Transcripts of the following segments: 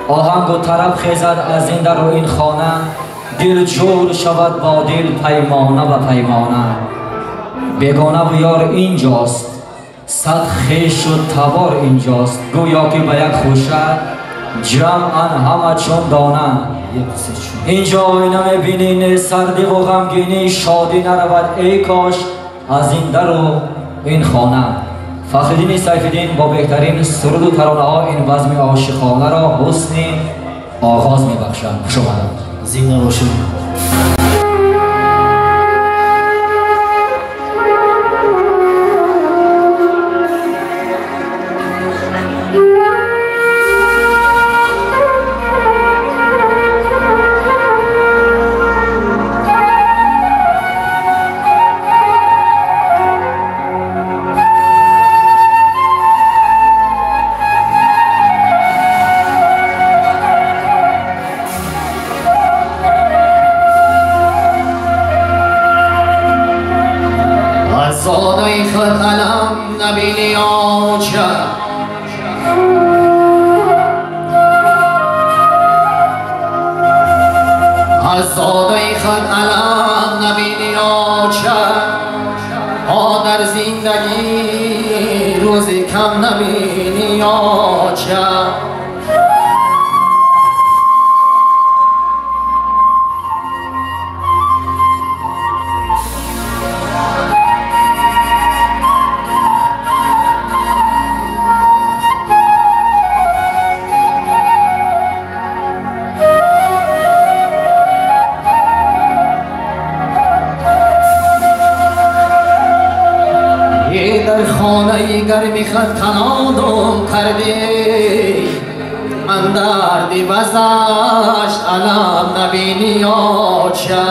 آهنگ و طرب خیزد از این در و این خانه، دل جور شود با دل پیمانه و پیمانه. بیگانه و یار اینجاست، صد خویش و تبار اینجاست. گویا که به یک خوشه جمعاً همه چون دانه. اینجا آینه میبینی سردی و غمگینی، شادی نرود ای کاش از این در و این خانه. فخرالدین سیفالدین با بهترین سرود و ترانه ها این بزم عاشقانه را حسن آغاز میبخشند. خوش آمدید. زنده باشید. زادای خود علم نبینی آجا، از زادای خود علم نبینی آجا، در زندگی روزی کم نبینی آجا. در خانه گرمی خود تنادم کردی، من دردی وزشت علم نبینی آجا.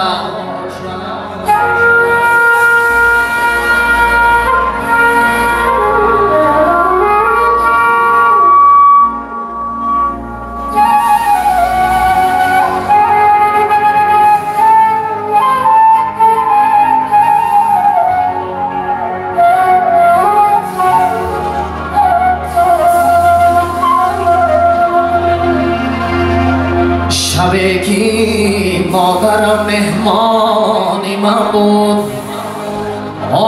شبی که مادرم مهمانی من بود،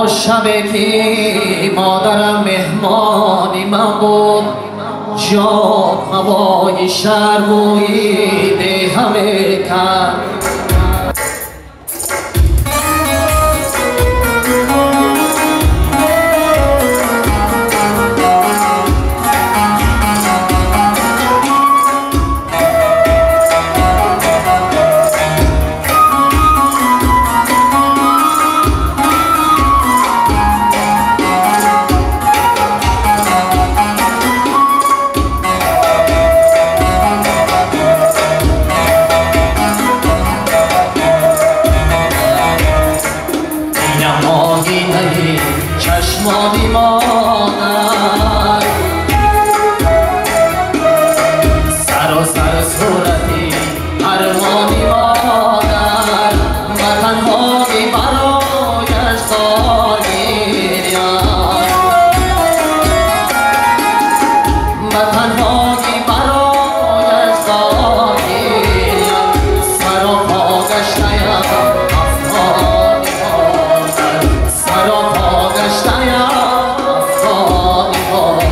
شبی که مادرم مهمانی من بود، جاد هوای شهر بوی ده همه کرد. چشمانی مادر سر صورتی ارمانی مادر، و تنهایی برایش سالگیری، و تنهایی برایش سالگیری، سر و پا گشته‌ام افغانی مادر، سر و پا گشته‌ام افغانی مادر.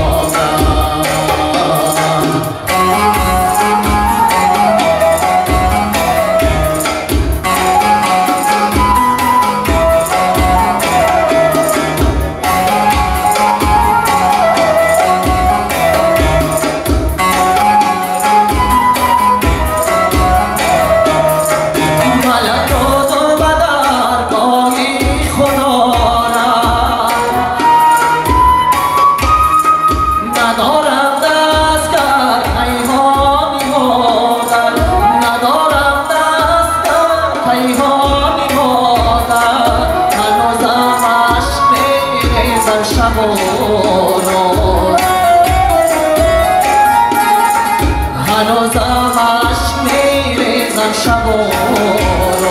هنوزم عشق میریزم شب و روز،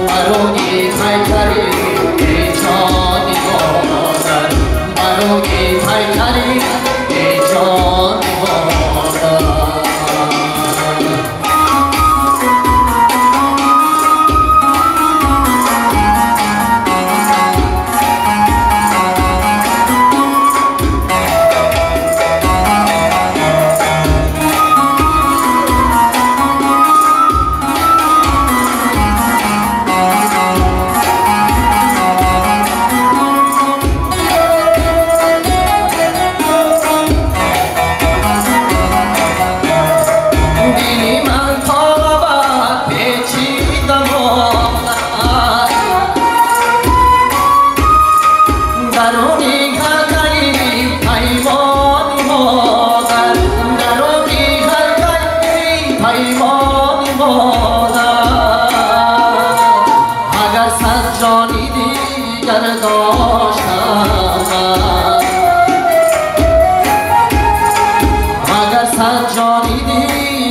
برای پیکری ای جانی مادر، برای پیکری ای جانی مادر.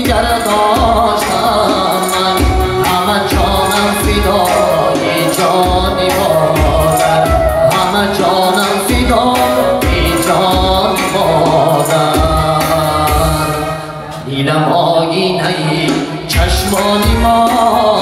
دیگر داشتم من، همه جانم فدای جانی مادر، همه جانم فدای جانی مادر. دیدم آینه چشمانی ما